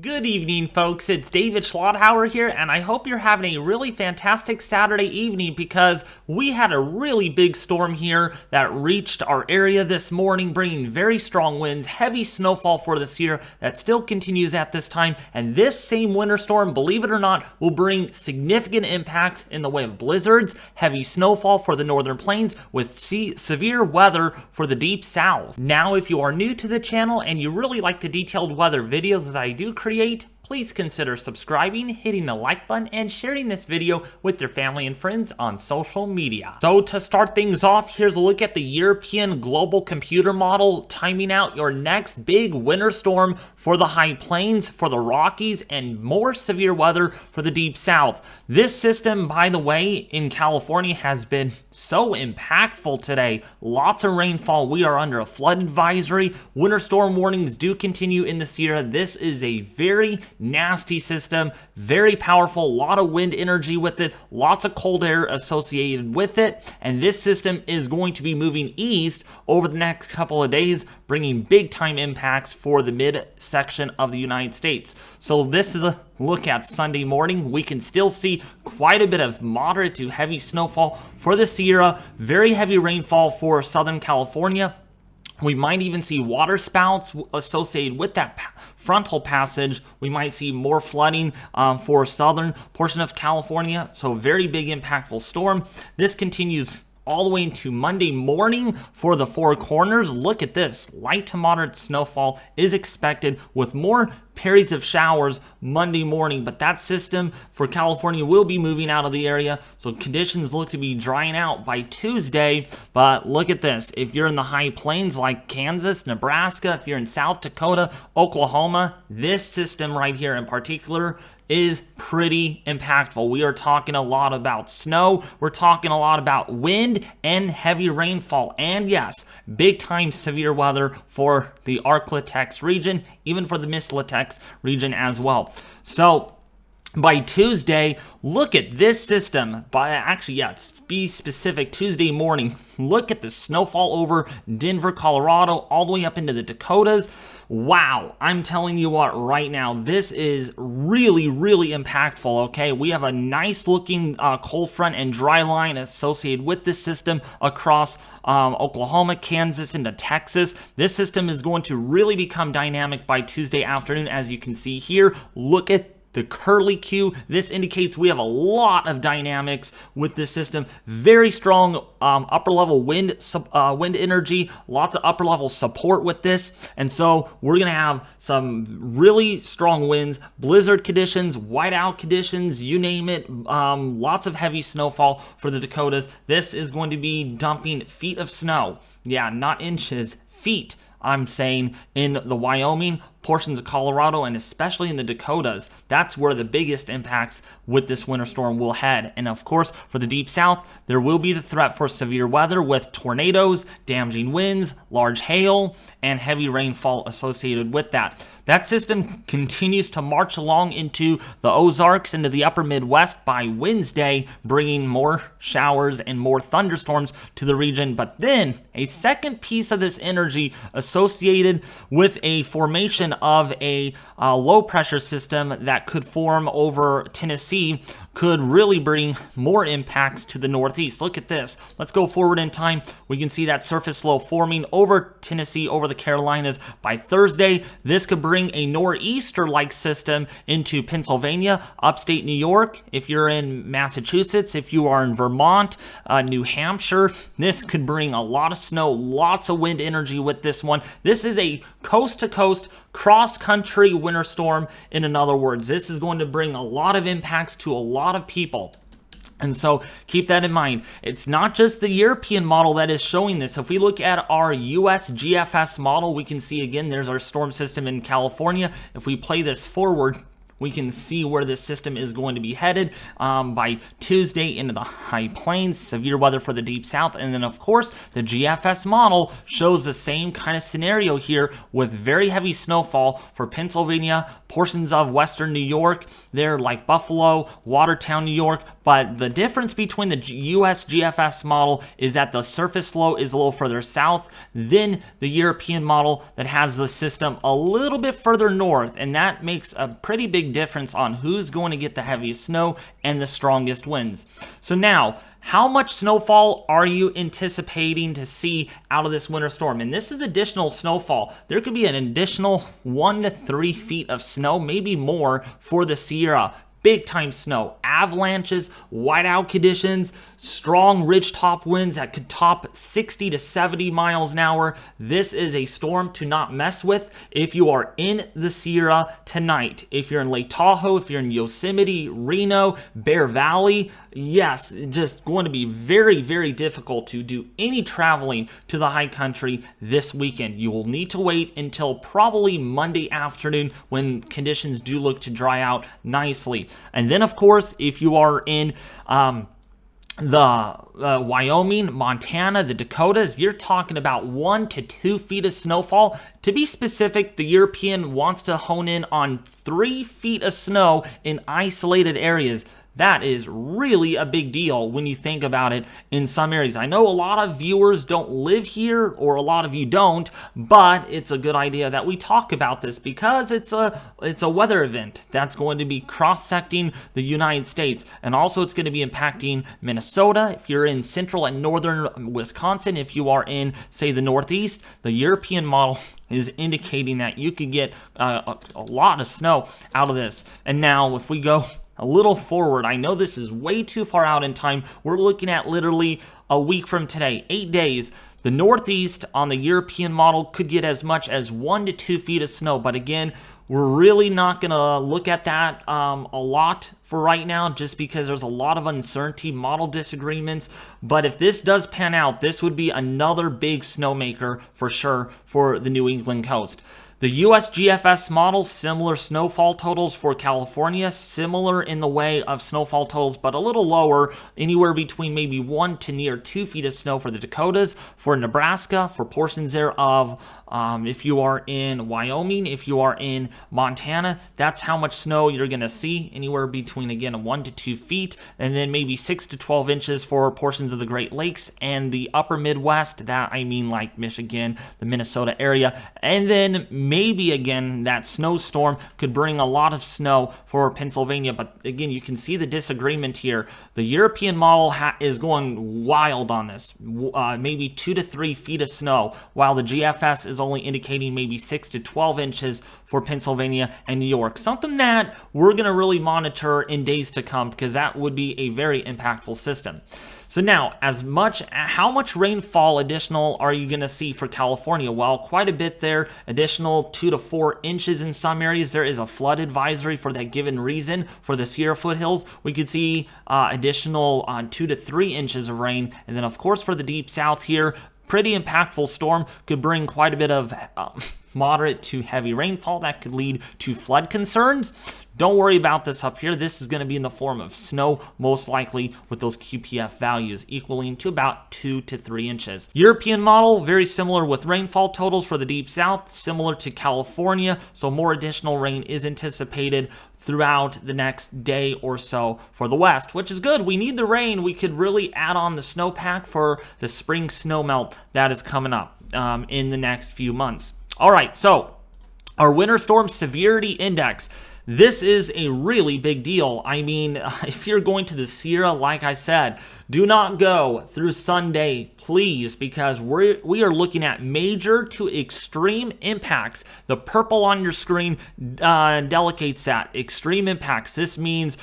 Good evening, folks. It's David Schlotthauer here, and I hope you're having a really fantastic Saturday evening because we had a really big storm here that reached our area this morning, bringing very strong winds, heavy snowfall for this year that still continues at this time. And this same winter storm, believe it or not, will bring significant impacts in the way of blizzards, heavy snowfall for the northern plains, with severe weather for the deep south. Now, if you are new to the channel and you really like the detailed weather videos that I do create, please consider subscribing, hitting the like button, and sharing this video with your family and friends on social media. So to start things off, here's a look at the European global computer model timing out your next big winter storm for the high plains, for the Rockies, and more severe weather for the deep south. This system, by the way, in California has been so impactful today. Lots of rainfall. We are under a flood advisory. Winter storm warnings do continue in the Sierra. This is a very nasty system, very powerful, a lot of wind energy with it, lots of cold air associated with it, and this system is going to be moving east over the next couple of days, bringing big time impacts for the mid section of the United States. So this is a look at Sunday morning. We can still see quite a bit of moderate to heavy snowfall for the Sierra, very heavy rainfall for Southern California. We might even see water spouts associated with that frontal passage. We might see more flooding for southern portion of California. So very big impactful storm. This continues all the way into Monday morning for the Four Corners. Look at this. Light to moderate snowfall is expected with more periods of showers Monday morning, but that system for California will be moving out of the area, so conditions look to be drying out by Tuesday. But look at this. If you're in the high plains like Kansas, Nebraska, if you're in South Dakota, Oklahoma, this system right here in particular is pretty impactful. We are talking a lot about snow. We're talking a lot about wind and heavy rainfall. And yes, big time severe weather for the Arklatex region, even for the Mislatex region as well. So by Tuesday, look at this system. Be specific, Tuesday morning, look at the snowfall over Denver, Colorado, all the way up into the Dakotas. Wow, I'm telling you what, right now, this is really, really impactful, okay? We have a nice looking cold front and dry line associated with this system across Oklahoma, Kansas, into Texas. This system is going to really become dynamic by Tuesday afternoon, as you can see here. Look at the curly Q. This indicates we have a lot of dynamics with this system. Very strong upper level wind energy, lots of upper level support with this. And so we're going to have some really strong winds, blizzard conditions, whiteout conditions, you name it. Lots of heavy snowfall for the Dakotas. This is going to be dumping feet of snow. Yeah, not inches, feet. I'm saying in the Wyoming, portions of Colorado, and especially in the Dakotas. That's where the biggest impacts with this winter storm will head. And of course, for the deep south, there will be the threat for severe weather with tornadoes, damaging winds, large hail, and heavy rainfall associated with that. That system continues to march along into the Ozarks, into the upper Midwest by Wednesday, bringing more showers and more thunderstorms to the region. But then a second piece of this energy associated with a formation of a low pressure system that could form over Tennessee could really bring more impacts to the northeast. Look at this. Let's go forward in time. We can see that surface low forming over Tennessee, over the Carolinas by Thursday. This could bring a nor'easter-like system into Pennsylvania, upstate New York. If you're in Massachusetts, if you are in Vermont, New Hampshire, this could bring a lot of snow, lots of wind energy with this one. This is a coast-to-coast cross-country winter storm. In other words, this is going to bring a lot of impacts to a lot of people. And so keep that in mind. It's not just the European model that is showing this. If we look at our US GFS model, we can see again, there's our storm system in California. If we play this forward, we can see where this system is going to be headed by Tuesday into the high plains, severe weather for the deep south. And then, of course, the GFS model shows the same kind of scenario here with very heavy snowfall for Pennsylvania, portions of western New York, there like Buffalo, Watertown, New York. But the difference between the US GFS model is that the surface low is a little further south than the European model that has the system a little bit further north, and that makes a pretty big difference on who's going to get the heaviest snow and the strongest winds. So now, how much snowfall are you anticipating to see out of this winter storm? And this is additional snowfall. There could be an additional 1 to 3 feet of snow, maybe more, for the Sierra. Big time snow, avalanches, whiteout conditions, strong ridgetop winds that could top 60 to 70 miles an hour. This is a storm to not mess with if you are in the Sierra tonight. If you're in Lake Tahoe, if you're in Yosemite, Reno, Bear Valley, yes, just going to be very, very difficult to do any traveling to the high country this weekend. You will need to wait until probably Monday afternoon when conditions do look to dry out nicely. And then, of course, if you are in Wyoming, Montana, the Dakotas, you're talking about 1 to 2 feet of snowfall. To be specific, the European wants to hone in on 3 feet of snow in isolated areas. That is really a big deal when you think about it in some areas. I know a lot of viewers don't live here, or a lot of you don't, but it's a good idea that we talk about this because it's a weather event that's going to be cross-secting the United States. And also it's going to be impacting Minnesota. If you're in central and northern Wisconsin, if you are in, say, the Northeast, the European model is indicating that you could get a lot of snow out of this. And now if we go a little forward, I know this is way too far out in time. We're looking at literally a week from today, 8 days. The Northeast on the European model could get as much as 1 to 2 feet of snow. But again, we're really not going to look at that a lot for right now, just because there's a lot of uncertainty, model disagreements. But if this does pan out, this would be another big snowmaker for sure for the New England coast. The US GFS model, similar snowfall totals for California, similar in the way of snowfall totals, but a little lower, anywhere between maybe 1 to near 2 feet of snow for the Dakotas, for Nebraska, for portions thereof. If you are in Wyoming, if you are in Montana, that's how much snow you're going to see, anywhere between, again, 1 to 2 feet, and then maybe 6 to 12 inches for portions of the Great Lakes and the upper Midwest. That, I mean, like Michigan, the Minnesota area, and then maybe, again, that snowstorm could bring a lot of snow for Pennsylvania. But again, you can see the disagreement here. The European model is going wild on this, maybe 2 to 3 feet of snow, while the GFS is only indicating maybe 6 to 12 inches for Pennsylvania and New York. Something that we're going to really monitor in days to come, because that would be a very impactful system. So now, how much rainfall additional are you going to see for California? Well, quite a bit there, additional 2 to 4 inches in some areas. There is a flood advisory for that given reason for the Sierra foothills. We could see additional 2 to 3 inches of rain. And then, of course, for the deep south here, pretty impactful storm, could bring quite a bit of moderate to heavy rainfall that could lead to flood concerns. Don't worry about this up here. This is going to be in the form of snow, most likely with those QPF values equaling to about 2 to 3 inches. European model, very similar with rainfall totals for the deep south, similar to California, so more additional rain is anticipated throughout the next day or so for the west, which is good. We need the rain. We could really add on the snowpack for the spring snowmelt that is coming up in the next few months. All right, so our winter storm severity index. This is a really big deal. I mean, if you're going to the Sierra, like I said, do not go through Sunday, please, because we are looking at major to extreme impacts. The purple on your screen delicates that. Extreme impacts. This means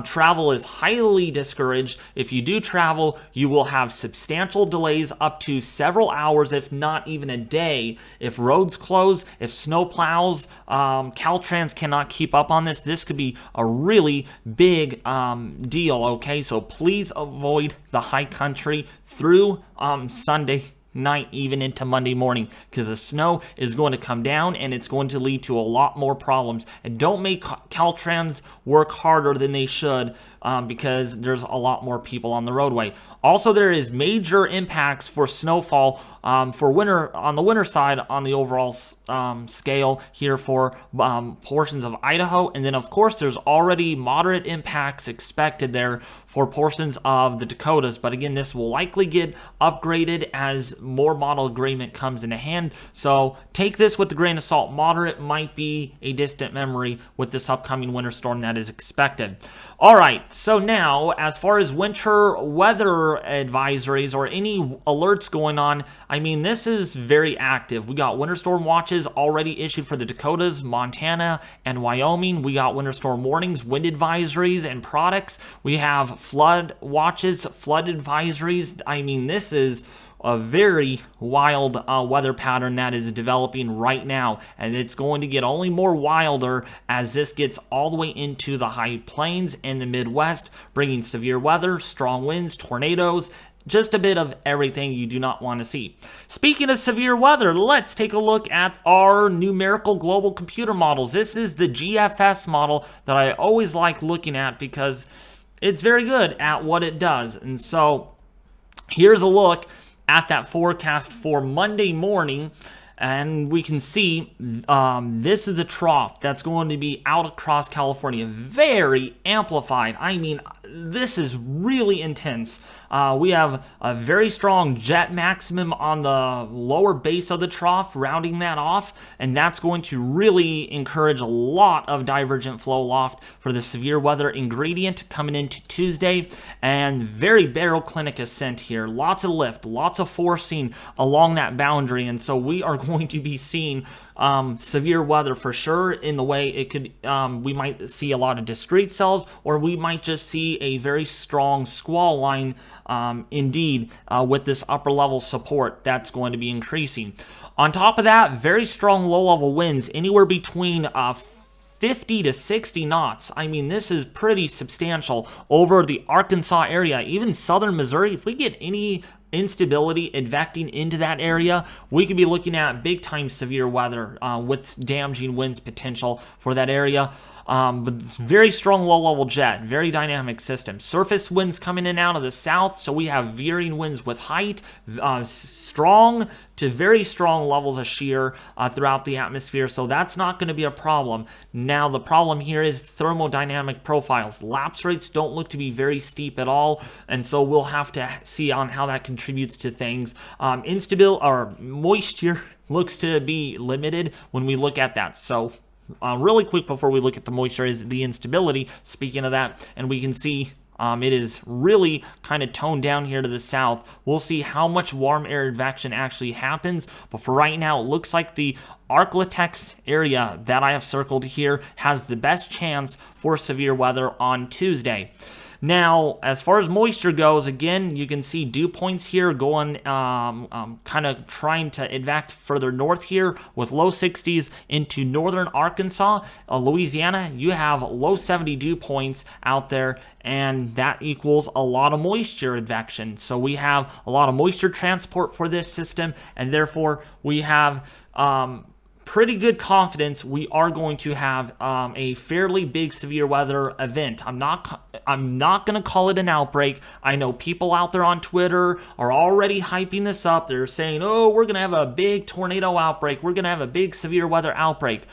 travel is highly discouraged. If you do travel, you will have substantial delays up to several hours, if not even a day. If roads close, if snow plows, Caltrans cannot keep up on this. This could be a really big deal, okay? So please avoid the high country through Sunday night, even into Monday morning, because the snow is going to come down and it's going to lead to a lot more problems. And don't make Caltrans work harder than they should, because there's a lot more people on the roadway. Also, there is major impacts for snowfall for winter on the winter side on the overall scale here for portions of Idaho, and then of course there's already moderate impacts expected there for portions of the Dakotas. But again, this will likely get upgraded as more model agreement comes into hand. So take this with a grain of salt. Moderate might be a distant memory with this upcoming winter storm that is expected. All right, so now as far as winter weather advisories or any alerts going on, I mean, this is very active. We got winter storm watches already issued for the Dakotas, Montana, and Wyoming. We got winter storm warnings, wind advisories, and products. We have flood watches, flood advisories. I mean, this is a very wild weather pattern that is developing right now, and it's going to get only more wilder as this gets all the way into the high plains and the Midwest, bringing severe weather, strong winds, tornadoes, just a bit of everything you do not want to see. Speaking of severe weather, let's take a look at our numerical global computer models. This is the GFS model that I always like looking at because it's very good at what it does. And so here's a look at that forecast for Monday morning, and we can see this is a trough that's going to be out across California, very amplified. I mean, this is really intense. We have a very strong jet maximum on the lower base of the trough, rounding that off, and that's going to really encourage a lot of divergent flow loft for the severe weather ingredient coming into Tuesday, and very baroclinic ascent here. Lots of lift, lots of forcing along that boundary, and so we are going to be seeing severe weather for sure in the way it could, we might see a lot of discrete cells, or we might just see a very strong squall line indeed with this upper level support that's going to be increasing. On top of that, very strong low level winds, anywhere between 50 to 60 knots. I mean, this is pretty substantial over the Arkansas area, even southern Missouri. If we get any instability advecting into that area, we could be looking at big time severe weather with damaging winds potential for that area. But it's very strong low-level jet, very dynamic system. Surface winds coming in and out of the south, so we have veering winds with height, strong to very strong levels of shear throughout the atmosphere, so that's not going to be a problem. Now, the problem here is thermodynamic profiles. Lapse rates don't look to be very steep at all, and so we'll have to see on how that contributes to things. Instability or moisture looks to be limited when we look at that, so really quick before we look at the moisture is the instability. Speaking of that, and we can see it is really kind of toned down here to the south. We'll see how much warm air advection actually happens, but for right now, it looks like the Arklatex area that I have circled here has the best chance for severe weather on Tuesday. Now, as far as moisture goes, again, you can see dew points here going, kind of trying to advect further north here with low 60s into northern Arkansas. Louisiana, you have low 70 dew points out there, and that equals a lot of moisture advection. So we have a lot of moisture transport for this system, and therefore we have pretty good confidence we are going to have a fairly big severe weather event. I'm not going to call it an outbreak. I know people out there on Twitter are already hyping this up. They're saying, oh, we're going to have a big tornado outbreak. We're going to have a big severe weather outbreak.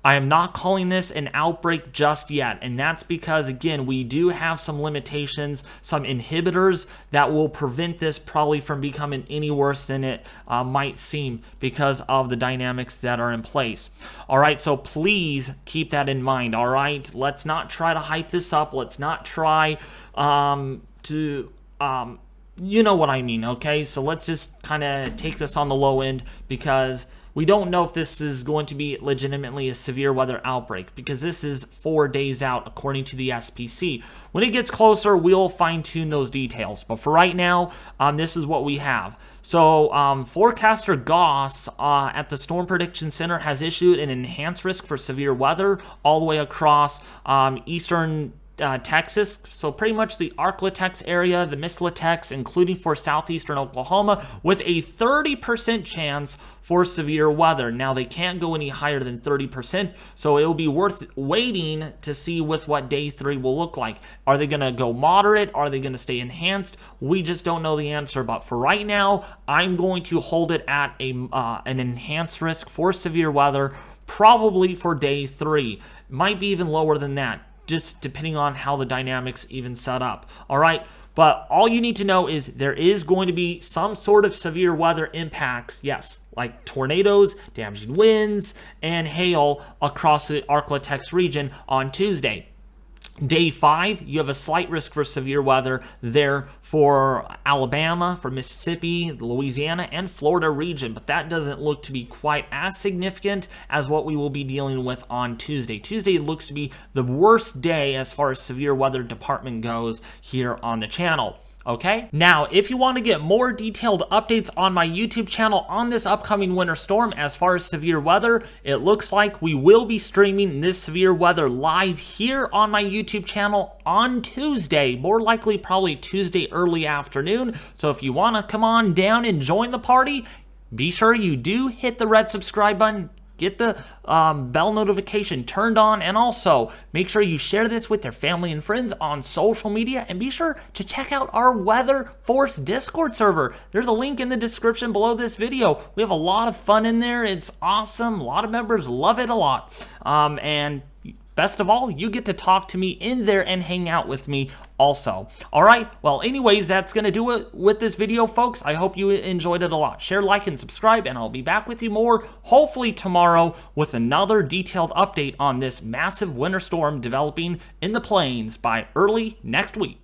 I am not calling this an outbreak just yet, and that's because, again, we do have some limitations, some inhibitors that will prevent this probably from becoming any worse than it might seem because of the dynamics that are in place. All right, so please keep that in mind, all right? Let's not try to hype this up. Let's not try to... you know what I mean, okay? So let's just kind of take this on the low end because we don't know if this is going to be legitimately a severe weather outbreak because this is 4 days out according to the SPC. When it gets closer, we'll fine-tune those details. But for right now, this is what we have. So forecaster Goss at the Storm Prediction Center has issued an enhanced risk for severe weather all the way across eastern Texas, so pretty much the Arklatex area, the Mislatex, including for southeastern Oklahoma, with a 30% chance for severe weather. Now, they can't go any higher than 30%, so it will be worth waiting to see with what day 3 will look like. Are they going to go moderate? Are they going to stay enhanced? We just don't know the answer, but for right now, I'm going to hold it at an enhanced risk for severe weather, probably for day 3. Might be even lower than that, just depending on how the dynamics even set up. All right, but all you need to know is there is going to be some sort of severe weather impacts, yes, like tornadoes, damaging winds, and hail across the Arklatex region on Tuesday. Day 5, you have a slight risk for severe weather there for Alabama, for Mississippi, the Louisiana, and Florida region, but that doesn't look to be quite as significant as what we will be dealing with on Tuesday. Tuesday looks to be the worst day as far as severe weather department goes here on the channel. Okay, now if you want to get more detailed updates on my YouTube channel on this upcoming winter storm as far as severe weather, it looks like we will be streaming this severe weather live here on my YouTube channel on Tuesday, more likely probably Tuesday early afternoon. So if you want to come on down and join the party, be sure you do hit the red subscribe button. Get the bell notification turned on, and also make sure you share this with your family and friends on social media, and be sure to check out our Weather Force Discord server. There's a link in the description below this video. We have a lot of fun in there. It's awesome. A lot of members love it a lot. And best of all, you get to talk to me in there and hang out with me also. All right, well, anyways, that's going to do it with this video, folks. I hope you enjoyed it a lot. Share, like, and subscribe, and I'll be back with you more, hopefully tomorrow, with another detailed update on this massive winter storm developing in the plains by early next week.